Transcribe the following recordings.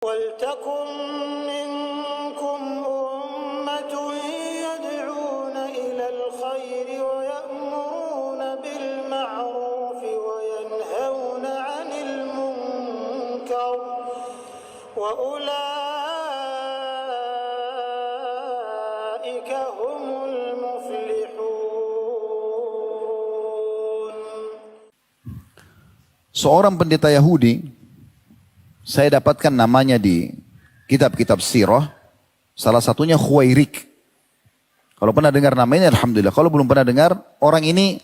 وَلْتَكُنْ مِنْكُمْ أُمَّةٌ يَدْعُونَ إِلَى الْخَيْرِ وَيَأْمُرُونَ بِالْمَعْرُوفِ وَيَنْهَوْنَ عَنِ الْمُنْكَرِ وَأُولَئِكَ هُمُ الْمُفْلِحُونَ. Seorang pendeta Yahudi, saya dapatkan namanya di kitab-kitab sirah, salah satunya Khuwairik. Kalau pernah dengar namanya, alhamdulillah. Kalau belum pernah dengar, orang ini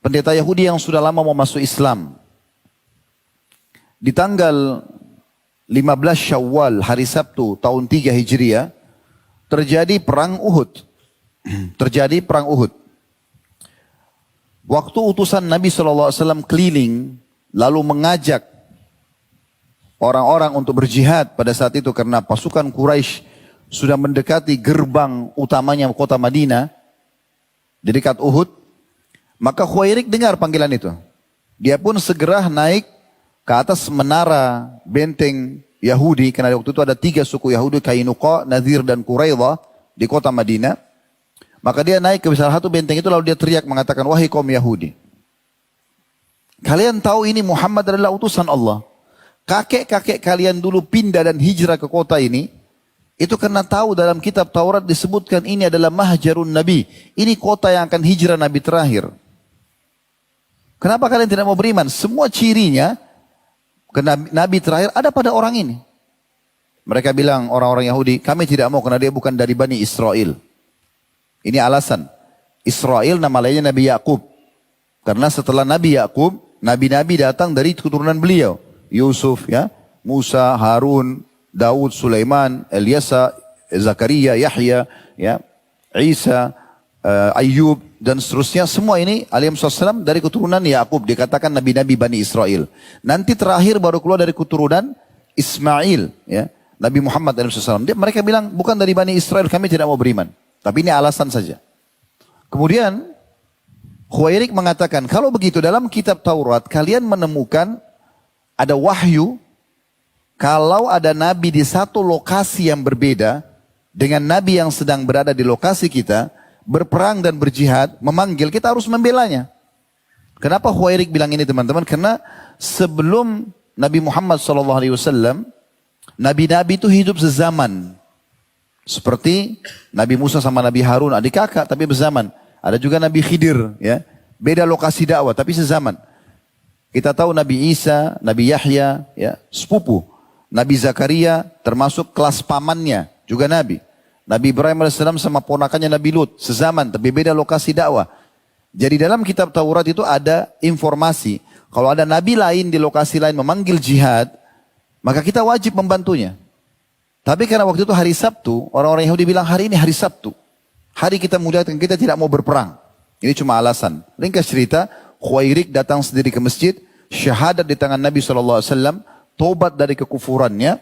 pendeta Yahudi yang sudah lama mau masuk Islam. Di tanggal 15 Syawal, hari Sabtu, tahun 3 Hijriah, terjadi perang Uhud. Terjadi perang Uhud. Waktu utusan Nabi SAW keliling, lalu mengajak orang-orang untuk berjihad pada saat itu karena pasukan Quraisy sudah mendekati gerbang utamanya kota Madinah di dekat Uhud, maka Khuwairik dengar panggilan itu. Dia pun segera naik ke atas menara benteng Yahudi, karena waktu itu ada 3 suku Yahudi, Kainuqa, Nadir dan Quraidah di kota Madinah. Maka dia naik ke salah satu benteng itu lalu dia teriak mengatakan, "Wahai kaum Yahudi, kalian tahu ini Muhammad adalah utusan Allah. Kakek-kakek kalian dulu pindah dan hijrah ke kota ini, itu karena tahu dalam kitab Taurat disebutkan ini adalah mahjarun Nabi. Ini kota yang akan hijrah Nabi terakhir. Kenapa kalian tidak mau beriman? Semua cirinya ke Nabi terakhir ada pada orang ini." Mereka bilang orang-orang Yahudi, "Kami tidak mau karena dia bukan dari Bani Israel." Ini alasan. Israel nama lainnya Nabi Yakub. Karena setelah Nabi Yakub, nabi-nabi datang dari keturunan beliau. Yusuf, ya, Musa, Harun, Daud, Sulaiman, Ilyasa, Zakaria, Yahya, ya, Isa, Ayub dan seterusnya. Semua ini alaihissalam dari keturunan Yakub, dikatakan nabi-nabi Bani Israel. Nanti terakhir baru keluar dari keturunan Ismail, ya, Nabi Muhammad alaihissalam. Mereka bilang bukan dari Bani Israel, kami tidak mau beriman. Tapi ini alasan saja. Kemudian Khuwairik mengatakan, kalau begitu dalam kitab Taurat kalian menemukan ada wahyu, kalau ada nabi di satu lokasi yang berbeda dengan nabi yang sedang berada di lokasi kita, berperang dan berjihad, memanggil, kita harus membelanya. Kenapa Khuwairik bilang ini teman-teman? Karena sebelum Nabi Muhammad SAW, nabi-nabi itu hidup sezaman. Seperti Nabi Musa sama Nabi Harun, adik kakak tapi berzaman. Ada juga Nabi Khidir, ya, beda lokasi dakwah tapi sezaman. Kita tahu Nabi Isa, Nabi Yahya, ya, sepupu. Nabi Zakaria termasuk kelas pamannya, juga Nabi. Nabi Ibrahim AS sama ponakannya Nabi Lut, sezaman tapi beda lokasi dakwah. Jadi dalam kitab Taurat itu ada informasi, kalau ada Nabi lain di lokasi lain memanggil jihad, maka kita wajib membantunya. Tapi karena waktu itu hari Sabtu, orang-orang Yahudi bilang hari ini hari Sabtu. Hari kita muliakan, kita tidak mau berperang. Ini cuma alasan. Ringkas cerita, Khuwairik datang sendiri ke masjid, syahadat di tangan Nabi SAW, tobat dari kekufurannya,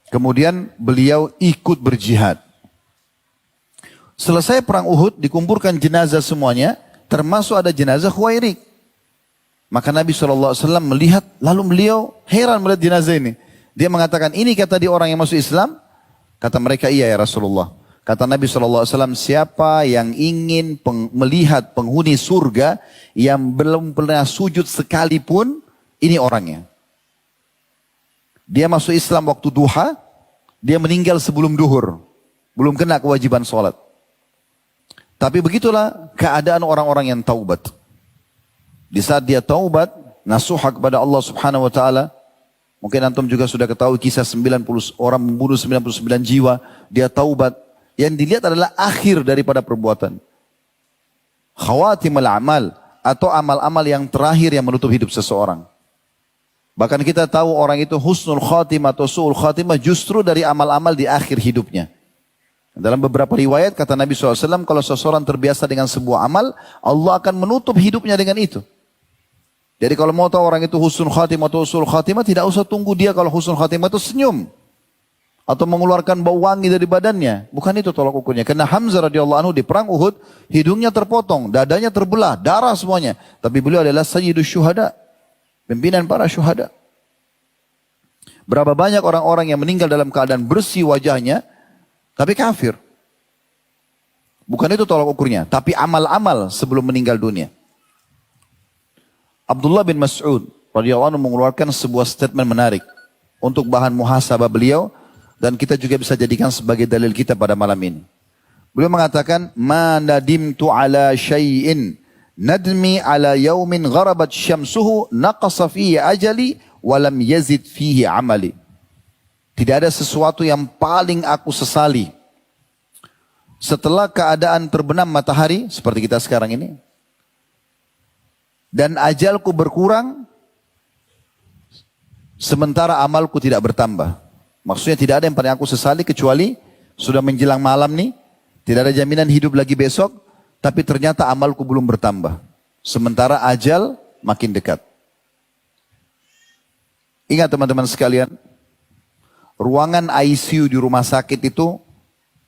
kemudian beliau ikut berjihad. Selesai perang Uhud, dikumpulkan jenazah semuanya, termasuk ada jenazah Khuwairik. Maka Nabi SAW melihat, lalu beliau heran melihat jenazah ini. Dia mengatakan, ini kata dia orang yang masuk Islam? Kata mereka, iya ya Rasulullah. Kata Nabi SAW, siapa yang ingin melihat penghuni surga yang belum pernah sujud sekalipun, ini orangnya. Dia masuk Islam waktu duha, dia meninggal sebelum duhur. Belum kena kewajiban sholat. Tapi begitulah keadaan orang-orang yang taubat. Di saat dia taubat, nasuha kepada Allah Subhanahu wa Ta'ala. Mungkin antum juga sudah ketahui kisah 90 orang membunuh 99 jiwa. Dia taubat. Yang dilihat adalah akhir daripada perbuatan. Khawatimul amal. Atau amal-amal yang terakhir yang menutup hidup seseorang. Bahkan kita tahu orang itu husnul khatimah atau su'ul khatimah justru dari amal-amal di akhir hidupnya. Dalam beberapa riwayat kata Nabi SAW, kalau seseorang terbiasa dengan sebuah amal, Allah akan menutup hidupnya dengan itu. Jadi kalau mau tahu orang itu husnul khatimah atau su'ul khatimah, tidak usah tunggu dia kalau husnul khatimah itu senyum. Atau mengeluarkan bau wangi dari badannya. Bukan itu tolak ukurnya. Karena Hamzah radhiyallahu anhu di perang Uhud, hidungnya terpotong, dadanya terbelah, darah semuanya. Tapi beliau adalah sayyidus syuhada. Pimpinan para syuhada. Berapa banyak orang-orang yang meninggal dalam keadaan bersih wajahnya, tapi kafir. Bukan itu tolak ukurnya, tapi amal-amal sebelum meninggal dunia. Abdullah bin Mas'ud radhiyallahu anhu mengeluarkan sebuah statement menarik untuk bahan muhasabah beliau dan kita juga bisa jadikan sebagai dalil kita pada malam ini. Beliau mengatakan, "Ma nadimtu ala syai'in nadmi ala yaumin gharabat syamsuhu naqasa fihi ajali wa lam yazid fihi amali." Tidak ada sesuatu yang paling aku sesali setelah keadaan terbenam matahari seperti kita sekarang ini dan ajalku berkurang sementara amalku tidak bertambah. Maksudnya tidak ada yang paling aku sesali kecuali sudah menjelang malam nih, tidak ada jaminan hidup lagi besok, tapi ternyata amalku belum bertambah. Sementara ajal makin dekat. Ingat teman-teman sekalian, ruangan ICU di rumah sakit itu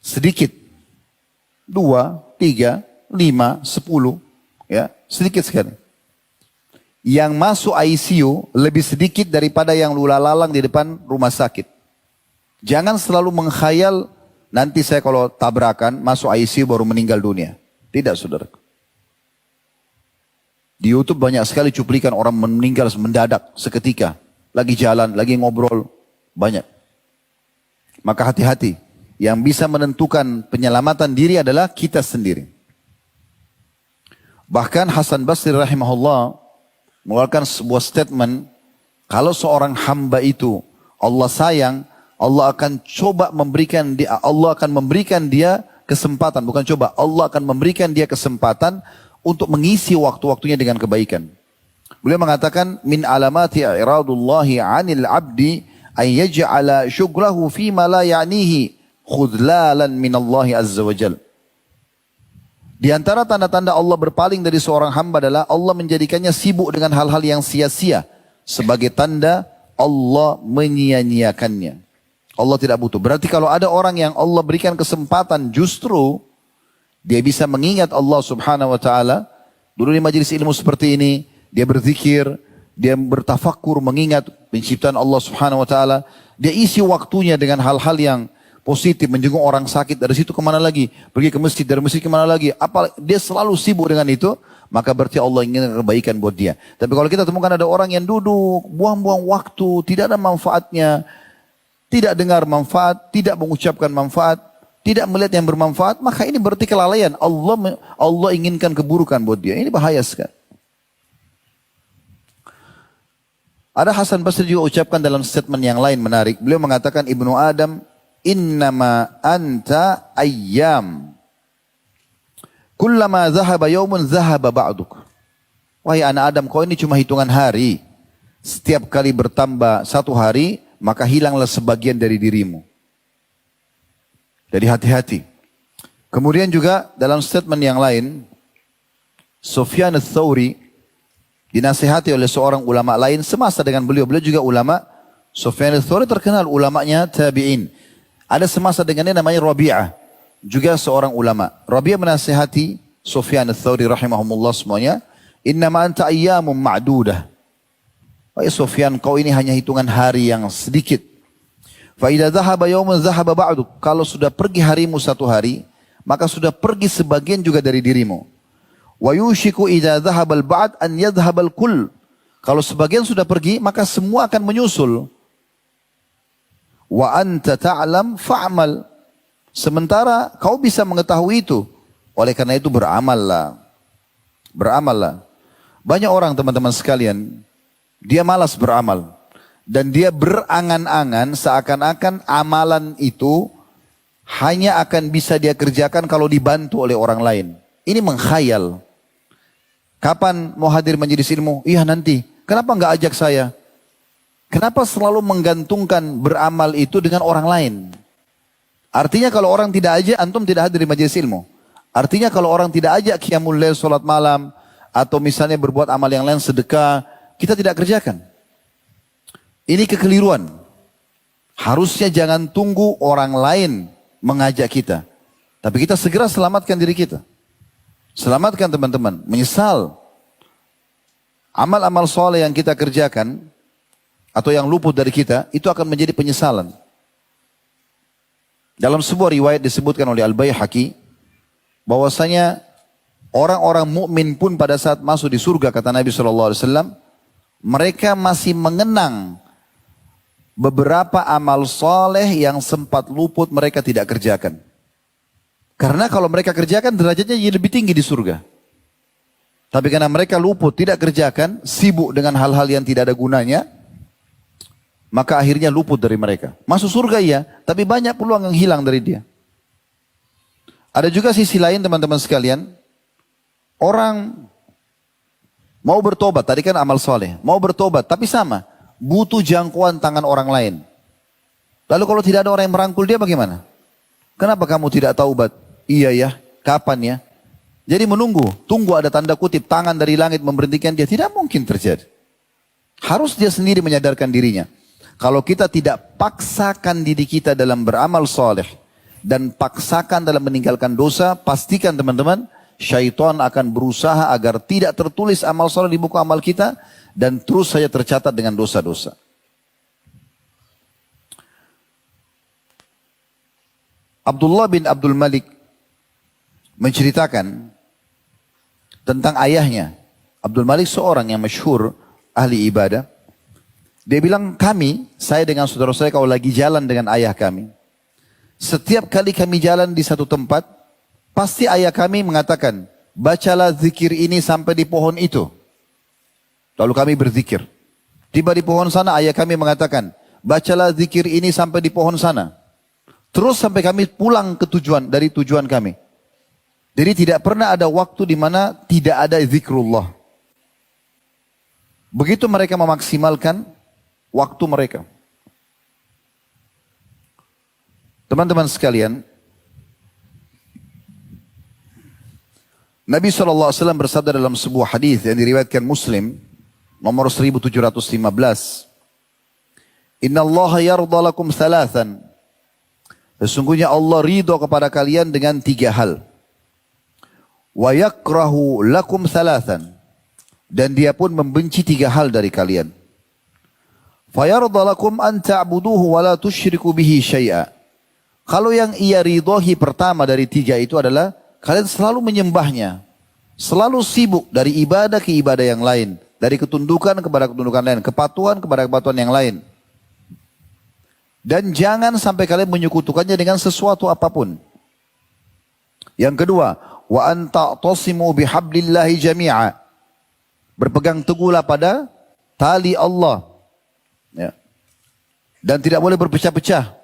sedikit. 2, 3, 5, 10, ya, sedikit sekali. Yang masuk ICU lebih sedikit daripada yang lula lalang di depan rumah sakit. Jangan selalu mengkhayal nanti saya kalau tabrakan masuk ICU baru meninggal dunia. Tidak, saudara. Di YouTube banyak sekali cuplikan orang meninggal mendadak seketika. Lagi jalan, lagi ngobrol, banyak. Maka hati-hati. Yang bisa menentukan penyelamatan diri adalah kita sendiri. Bahkan Hasan Basri rahimahullah mengeluarkan sebuah statement, kalau seorang hamba itu Allah sayang, Allah akan memberikan dia kesempatan, bukan coba, Allah akan memberikan dia kesempatan untuk mengisi waktu-waktunya dengan kebaikan. Beliau mengatakan, min alamati i'radullahi 'anil 'abdi ay yaj'ala syughlahu fi ma la ya'nihi khudlalan minallahi azza wajalla. Di antara tanda-tanda Allah berpaling dari seorang hamba adalah Allah menjadikannya sibuk dengan hal-hal yang sia-sia. Sebagai tanda Allah menyia-nyiakannya. Allah tidak butuh. Berarti kalau ada orang yang Allah berikan kesempatan justru dia bisa mengingat Allah subhanahu wa ta'ala. Dulu di majelis ilmu seperti ini, dia berzikir, dia bertafakkur mengingat penciptaan Allah subhanahu wa ta'ala. Dia isi waktunya dengan hal-hal yang positif, menjenguk orang sakit, dari situ kemana lagi, pergi ke masjid, dari masjid kemana lagi, dia selalu sibuk dengan itu, maka berarti Allah ingin kebaikan buat dia. Tapi kalau kita temukan ada orang yang duduk, buang-buang waktu, tidak ada manfaatnya, tidak dengar manfaat, tidak mengucapkan manfaat, tidak melihat yang bermanfaat, maka ini berarti kelalaian. Allah inginkan keburukan buat dia. Ini bahaya sekali. Ada Hasan Basri juga ucapkan dalam statement yang lain menarik. Beliau mengatakan, Ibnu Adam, innama anta ayyam. Kullama zahaba yawmun zahaba ba'duk. Wahai anak Adam, kau ini cuma hitungan hari. Setiap kali bertambah satu hari, maka hilanglah sebagian dari dirimu. Jadi hati-hati. Kemudian juga dalam statement yang lain, Sufyan ats-Tsauri dinasihati oleh seorang ulama lain semasa dengan beliau. Beliau juga ulama. Sufyan ats-Tsauri terkenal ulamanya tabi'in. Ada semasa dengannya namanya Rabi'ah, juga seorang ulama. Rabi'ah menasihati Sufyan ats-Tsauri rahimahumullah semuanya, innama anta ayyamun ma'dudah. Wahai Sufyan, kau ini hanya hitungan hari yang sedikit. Fa idza dhahaba yawmun dhahaba ba'duk. Kalau sudah pergi harimu satu hari, maka sudah pergi sebagian juga dari dirimu. Wa yushiku idza dhahabal ba'd an yadhhabal kull. Kalau sebagian sudah pergi, maka semua akan menyusul. Wa anta ta'lam fa'amal. Sementara kau bisa mengetahui itu. Oleh karena itu beramallah. Beramallah. Banyak orang teman-teman sekalian, dia malas beramal. Dan dia berangan-angan seakan-akan amalan itu hanya akan bisa dia kerjakan kalau dibantu oleh orang lain. Ini mengkhayal. Kapan mau hadir majelis ilmu? Iya nanti. Kenapa enggak ajak saya? Kenapa selalu menggantungkan beramal itu dengan orang lain? Artinya kalau orang tidak ajak, antum tidak hadir di majelis ilmu. Artinya kalau orang tidak ajak qiyamul lail, salat malam, atau misalnya berbuat amal yang lain, sedekah, kita tidak kerjakan. Ini kekeliruan. Harusnya jangan tunggu orang lain mengajak kita. Tapi kita segera selamatkan diri kita. Selamatkan teman-teman. Menyesal. Amal-amal soleh yang kita kerjakan, atau yang luput dari kita, itu akan menjadi penyesalan. Dalam sebuah riwayat disebutkan oleh Al-Baihaqi, bahwasanya orang-orang mukmin pun pada saat masuk di surga, kata Nabi SAW, mereka masih mengenang beberapa amal soleh yang sempat luput mereka tidak kerjakan. Karena kalau mereka kerjakan derajatnya jadi lebih tinggi di surga. Tapi karena mereka luput, tidak kerjakan, sibuk dengan hal-hal yang tidak ada gunanya, maka akhirnya luput dari mereka. Masuk surga iya, tapi banyak peluang yang hilang dari dia. Ada juga sisi lain teman-teman sekalian, orang mau bertobat, tadi kan amal soleh, mau bertobat, tapi sama, butuh jangkauan tangan orang lain. Lalu kalau tidak ada orang yang merangkul dia bagaimana? Kenapa kamu tidak taubat? Iya ya, kapan ya? Jadi menunggu, tunggu ada tanda kutip tangan dari langit memberhentikan dia, tidak mungkin terjadi. Harus dia sendiri menyadarkan dirinya. Kalau kita tidak paksakan diri kita dalam beramal soleh dan paksakan dalam meninggalkan dosa, pastikan teman-teman, syaitan akan berusaha agar tidak tertulis amal soleh di buku amal kita dan terus saja tercatat dengan dosa-dosa. Abdullah bin Abdul Malik menceritakan tentang ayahnya. Abdul Malik seorang yang masyhur ahli ibadah. Dia bilang, saya dengan saudara saya kalau lagi jalan dengan ayah kami, setiap kali kami jalan di satu tempat, pasti ayah kami mengatakan, bacalah zikir ini sampai di pohon itu. Lalu kami berzikir. Tiba di pohon sana, ayah kami mengatakan, bacalah zikir ini sampai di pohon sana. Terus sampai kami pulang ke dari tujuan kami. Jadi tidak pernah ada waktu di mana tidak ada zikrullah. Begitu mereka memaksimalkan waktu mereka. Teman-teman sekalian, Nabi SAW bersabda dalam sebuah hadis yang diriwayatkan Muslim, nomor 1715. Inna Allah yarda lakum thalathan. Sesungguhnya Allah ridho kepada kalian dengan 3 hal. Wa yakrahu lakum thalathan. Dan dia pun membenci 3 hal dari kalian. Fayarda lakum an ta'buduhu wa la tusyriku bihi syai'a. Kalau yang ia ridhohi pertama dari 3 itu adalah kalian selalu menyembahnya. Selalu sibuk dari ibadah ke ibadah yang lain. Dari ketundukan kepada ketundukan lain. Kepatuhan kepada kepatuhan yang lain. Dan jangan sampai kalian menyekutukannya dengan sesuatu apapun. Yang kedua, wa an ta'tasimu bihablillahi jami'a. Berpegang teguhlah pada tali Allah. Ya. Dan tidak boleh berpecah-pecah.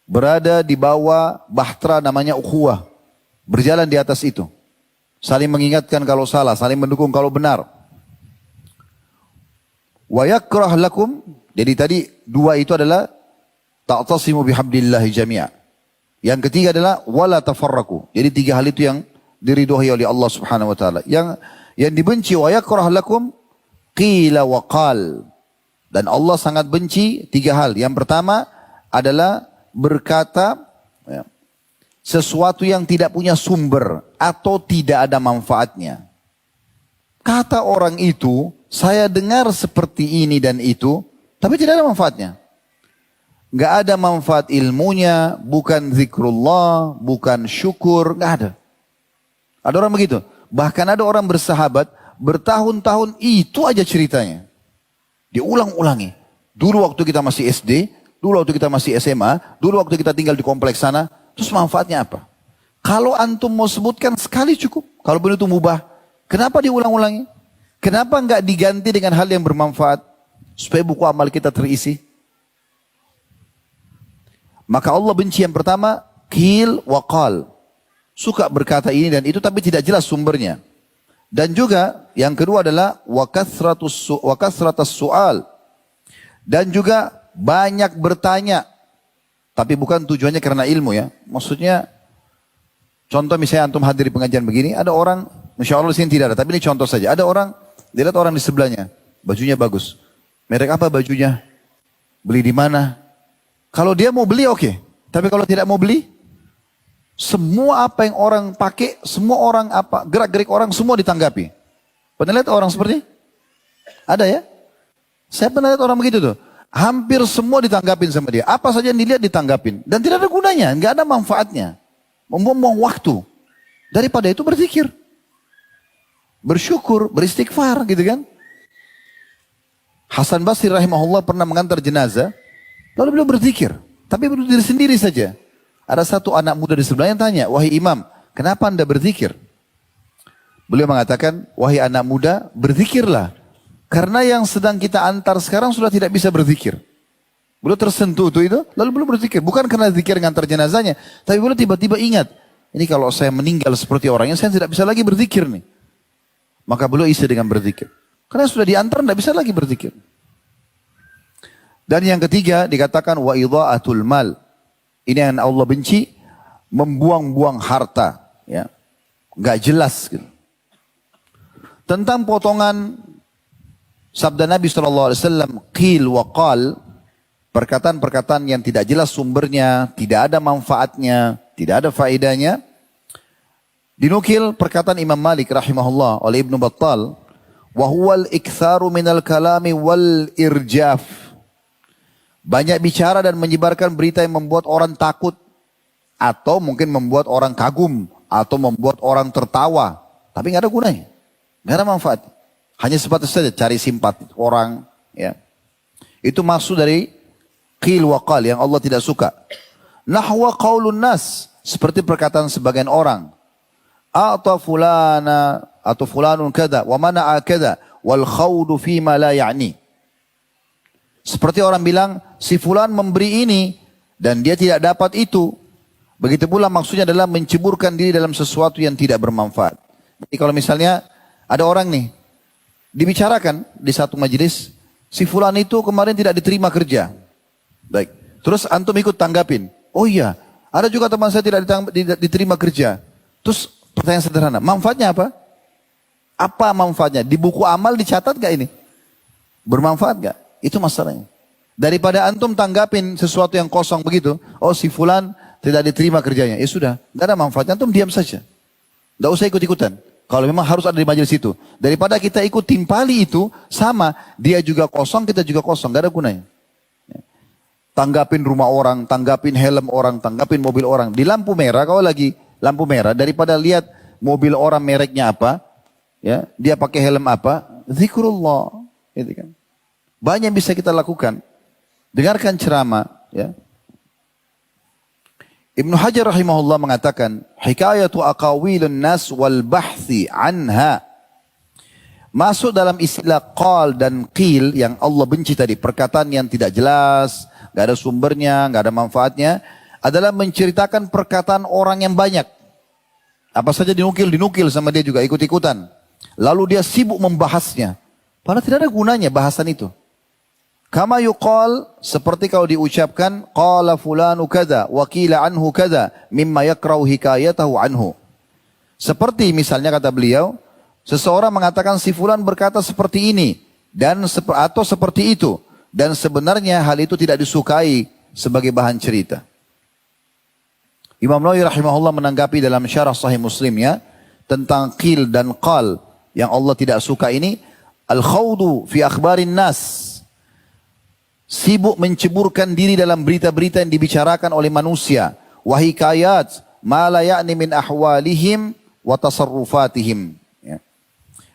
Berada di bawah bahtera namanya ukhuwah. Berjalan di atas itu. Saling mengingatkan kalau salah, saling mendukung kalau benar. Wa yakrah lakum. Jadi tadi 2 itu adalah ta'tasimu bihablillahi jami'a. Yang ketiga adalah wala tafarraku. Jadi 3 hal itu yang diridhoi oleh Allah Subhanahu wa taala. Yang dibenci wa yakrah lakum qila wa qal. Dan Allah sangat benci 3 hal. Yang pertama adalah berkata sesuatu yang tidak punya sumber atau tidak ada manfaatnya. Kata orang itu, saya dengar seperti ini dan itu, tapi tidak ada manfaatnya. Nggak ada manfaat ilmunya, bukan zikrullah, bukan syukur, nggak ada. Ada orang begitu. Bahkan ada orang bersahabat, bertahun-tahun itu aja ceritanya. Diulang-ulangi. Dulu waktu kita masih SD, dulu waktu kita masih SMA, dulu waktu kita tinggal di kompleks sana, terus manfaatnya apa? Kalau antum mau sebutkan sekali cukup. Kalau begitu mubah, kenapa diulang-ulangi? Kenapa nggak diganti dengan hal yang bermanfaat? Supaya buku amal kita terisi. Maka Allah benci yang pertama, qil wa qal. Suka berkata ini dan itu tapi tidak jelas sumbernya. Dan juga yang kedua adalah wa kathratus su'al. Dan juga banyak bertanya. Tapi bukan tujuannya karena ilmu ya. Maksudnya, contoh misalnya antum hadir di pengajian begini, ada orang, insya Allah di sini tidak ada, tapi ini contoh saja. Ada orang, dilihat orang di sebelahnya, bajunya bagus. Merek apa bajunya? Beli di mana? Kalau dia mau beli oke. Tapi kalau tidak mau beli, semua apa yang orang pakai, semua orang apa, gerak-gerik orang semua ditanggapi. Pernah lihat orang seperti ini? Ada ya? Saya pernah lihat orang begitu tuh. Hampir semua ditanggapin sama dia. Apa saja yang dilihat ditanggapin. Dan tidak ada gunanya, nggak ada manfaatnya. Membuang waktu. Daripada itu berzikir. Bersyukur, beristighfar gitu kan. Hasan Basri rahimahullah pernah mengantar jenazah. Lalu beliau berzikir. Tapi berdiri sendiri saja. Ada satu anak muda di sebelahnya tanya, wahai imam, kenapa anda berzikir? Beliau mengatakan, wahai anak muda, berzikirlah. Karena yang sedang kita antar sekarang sudah tidak bisa berzikir. Beliau tersentuh itu, lalu beliau berzikir. Bukan karena zikir ngantar jenazahnya, tapi beliau tiba-tiba ingat, ini kalau saya meninggal seperti orangnya, saya tidak bisa lagi berzikir nih. Maka beliau isi dengan berzikir. Karena sudah diantar, tidak bisa lagi berzikir. Dan yang ketiga dikatakan wa idha'atul mal. Ini yang Allah benci, membuang-buang harta. Ya, nggak jelas gitu. Tentang potongan sabda Nabi SAW, qil wa qal, perkataan-perkataan yang tidak jelas sumbernya, tidak ada manfaatnya, tidak ada faedahnya. Dinukil perkataan Imam Malik rahimahullah oleh Ibnu Battal, wa huwal iktharu minal kalami wal irjaf. Banyak bicara dan menyebarkan berita yang membuat orang takut, atau mungkin membuat orang kagum, atau membuat orang tertawa. Tapi nggak ada gunanya, nggak ada manfaat. Hanya sebatas saja cari simpati orang. Ya. Itu maksud dari qil wa qal yang Allah tidak suka. Nahwa qaulun nas, seperti perkataan sebagian orang. Atau fulana atau fulanun kada wa mana'a kada wal khawdu fima la ya'ni. Seperti orang bilang si fulan memberi ini dan dia tidak dapat itu. Begitu pula maksudnya adalah menceburkan diri dalam sesuatu yang tidak bermanfaat. Jadi kalau misalnya ada orang nih dibicarakan di satu majelis, si fulan itu kemarin tidak diterima kerja. Baik. Terus antum ikut tanggapin. Oh iya, ada juga teman saya tidak diterima kerja. Terus pertanyaan sederhana, manfaatnya apa? Apa manfaatnya? Di buku amal dicatat gak ini? Bermanfaat gak? Itu masalahnya. Daripada antum tanggapin sesuatu yang kosong begitu, oh si fulan tidak diterima kerjanya. Ya sudah, gak ada manfaatnya, antum diam saja. Gak usah ikut-ikutan. Kalau memang harus ada di majelis itu. Daripada kita ikut timpali itu, sama. Dia juga kosong, kita juga kosong. Gak ada gunanya. Tanggapin rumah orang, tanggapin helm orang, tanggapin mobil orang. Di lampu merah, kalau lagi lampu merah, daripada lihat mobil orang mereknya apa, ya, dia pakai helm apa, zikrullah. Gitu kan. Banyak bisa kita lakukan. Dengarkan ceramah. Ya. Ibnu Hajar rahimahullah mengatakan, hikayatu aqawilun nas wal bahthi anha. Masuk dalam istilah qal dan qil yang Allah benci tadi, perkataan yang tidak jelas, gak ada sumbernya, gak ada manfaatnya, adalah menceritakan perkataan orang yang banyak. Apa saja dinukil sama dia juga ikut-ikutan. Lalu dia sibuk membahasnya. Padahal tidak ada gunanya bahasan itu. Kama yuqal, seperti kalau diucapkan, qala fulanu kada, wa qila anhu kada, mimma yakrahu hikayatahu anhu. Seperti misalnya kata beliau, seseorang mengatakan si fulan berkata seperti ini, dan atau seperti itu. Dan sebenarnya hal itu tidak disukai sebagai bahan cerita. Imam Nawawi rahimahullah menanggapi dalam syarah Sahih Muslimnya tentang qil dan qal yang Allah tidak suka ini, al-khawdu fi akhbarin nas. Sibuk menceburkan diri dalam berita-berita yang dibicarakan oleh manusia. Wahikayat ma la ya'ni min ahwalihim wa tasarrufatihim. Ya.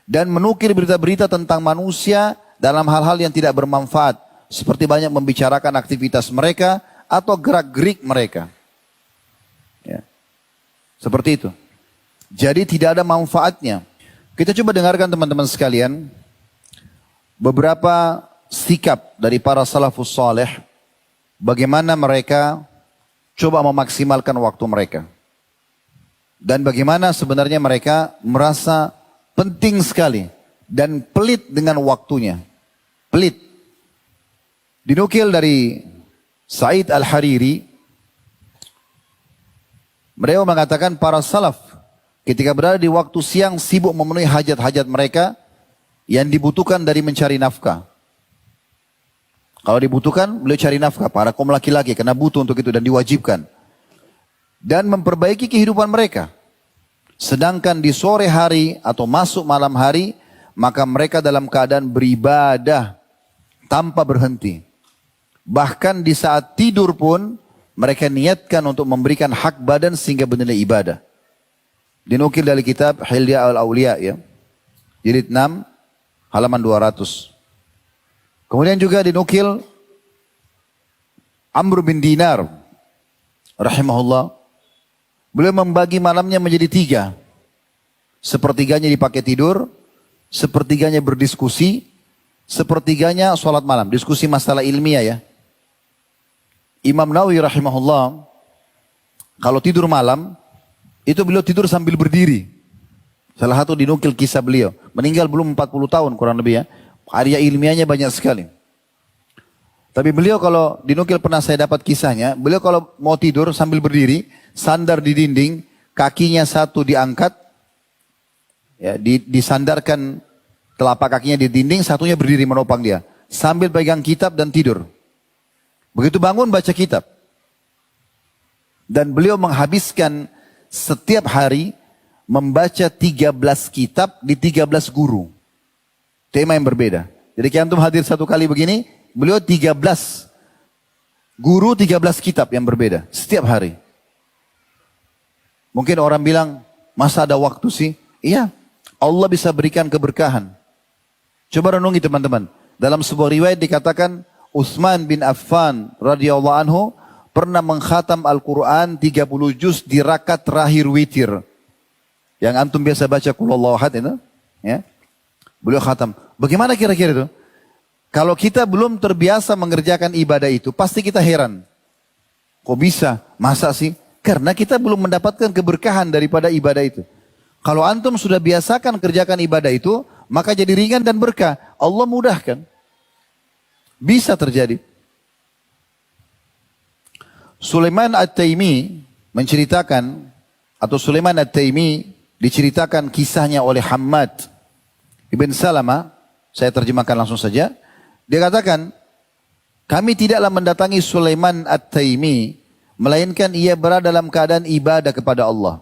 Dan menukil berita-berita tentang manusia dalam hal-hal yang tidak bermanfaat. Seperti banyak membicarakan aktivitas mereka atau gerak-gerik mereka. Ya. Seperti itu. Jadi tidak ada manfaatnya. Kita coba dengarkan teman-teman sekalian. Beberapa sikap dari para salafus saleh, bagaimana mereka coba memaksimalkan waktu mereka. Dan bagaimana sebenarnya mereka merasa penting sekali dan pelit dengan waktunya. Pelit. Dinukil dari Sa'id Al-Hariri, beliau mengatakan para salaf ketika berada di waktu siang sibuk memenuhi hajat-hajat mereka yang dibutuhkan dari mencari nafkah. Kalau dibutuhkan, beliau cari nafkah. Para kaum laki-laki karena butuh untuk itu dan diwajibkan. Dan memperbaiki kehidupan mereka. Sedangkan di sore hari atau masuk malam hari, maka mereka dalam keadaan beribadah tanpa berhenti. Bahkan di saat tidur pun mereka niatkan untuk memberikan hak badan sehingga bernilai ibadah. Dinukil dari kitab Hilya al-Awliya ya. Jilid 6 halaman 200. Kemudian juga dinukil Amr bin Dinar rahimahullah. Beliau membagi malamnya menjadi 3. Sepertiganya dipakai tidur, sepertiganya berdiskusi, sepertiganya sholat malam. Diskusi masalah ilmiah ya. Imam Nawawi rahimahullah, kalau tidur malam, itu beliau tidur sambil berdiri. Salah satu dinukil kisah beliau. Meninggal belum 40 tahun kurang lebih ya. Karya ilmiahnya banyak sekali. Tapi beliau kalau dinukil pernah saya dapat kisahnya, beliau kalau mau tidur sambil berdiri, sandar di dinding, kakinya satu diangkat, ya, disandarkan telapak kakinya di dinding, satunya berdiri menopang dia. Sambil pegang kitab dan tidur. Begitu bangun baca kitab. Dan beliau menghabiskan setiap hari membaca 13 kitab di 13 guru. Tema yang berbeda. Jadi kalau antum hadir satu kali begini, beliau 13 guru 13 kitab yang berbeda setiap hari. Mungkin orang bilang, masa ada waktu sih? Iya, Allah bisa berikan keberkahan. Coba renungi teman-teman. Dalam sebuah riwayat dikatakan, Utsman bin Affan radhiyallahu anhu pernah mengkhatam Al-Quran 30 juz di rakaat terakhir witir. Yang antum biasa baca Qulhuwallahu ahad itu. Ya. Beliau khatam. Bagaimana kira-kira itu? Kalau kita belum terbiasa mengerjakan ibadah itu, pasti kita heran. Kok bisa? Masa sih? Karena kita belum mendapatkan keberkahan daripada ibadah itu. Kalau antum sudah biasakan kerjakan ibadah itu, maka jadi ringan dan berkah. Allah mudahkan. Bisa terjadi. Sulaiman At-Taimi menceritakan, atau Sulaiman At-Taimi diceritakan kisahnya oleh Hammad Ibn Salama, saya terjemahkan langsung saja. Dia katakan, kami tidaklah mendatangi Sulaiman At-Taimi, melainkan ia berada dalam keadaan ibadah kepada Allah.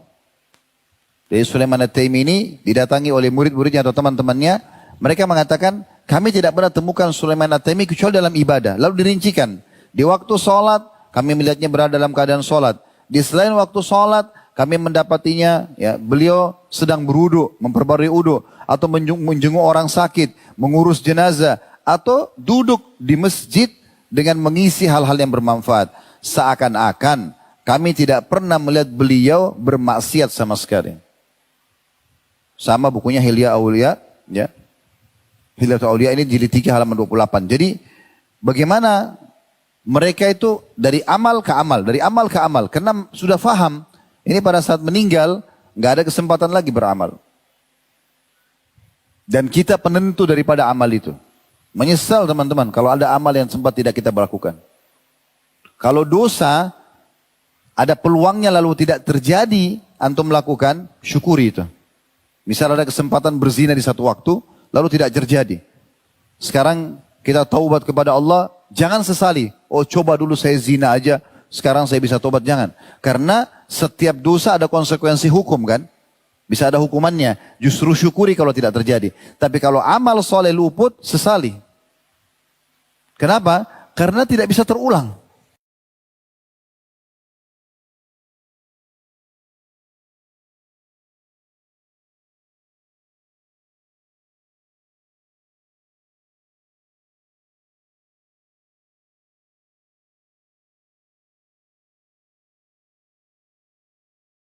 Jadi Sulaiman At-Taimi ini didatangi oleh murid-muridnya atau teman-temannya. Mereka mengatakan, kami tidak pernah temukan Sulaiman At-Taimi kecuali dalam ibadah. Lalu dirincikan, di waktu sholat, kami melihatnya berada dalam keadaan sholat. Di selain waktu sholat, kami mendapatinya, ya, beliau sedang berwudu, memperbarui wudu, atau menjenguk orang sakit, mengurus jenazah, atau duduk di masjid dengan mengisi hal-hal yang bermanfaat. Seakan-akan kami tidak pernah melihat beliau bermaksiat sama sekali. Sama bukunya Hilya Aulia, ya. Hilya Aulia ini jilid 3 halaman 28. Jadi bagaimana mereka itu dari amal ke amal, dari amal ke amal. Karena sudah faham, ini pada saat meninggal nggak ada kesempatan lagi beramal. Dan kita penentu daripada amal itu. Menyesal teman-teman kalau ada amal yang sempat tidak kita lakukan. Kalau dosa ada peluangnya lalu tidak terjadi, antum melakukan, syukuri itu. Misal ada kesempatan berzina di satu waktu, lalu tidak terjadi. Sekarang kita taubat kepada Allah, jangan sesali. Oh coba dulu saya zina aja, sekarang saya bisa taubat, jangan. Karena setiap dosa ada konsekuensi hukum kan. Bisa ada hukumannya. Justru syukuri kalau tidak terjadi. Tapi kalau amal soleh luput, sesali. Kenapa? Karena tidak bisa terulang.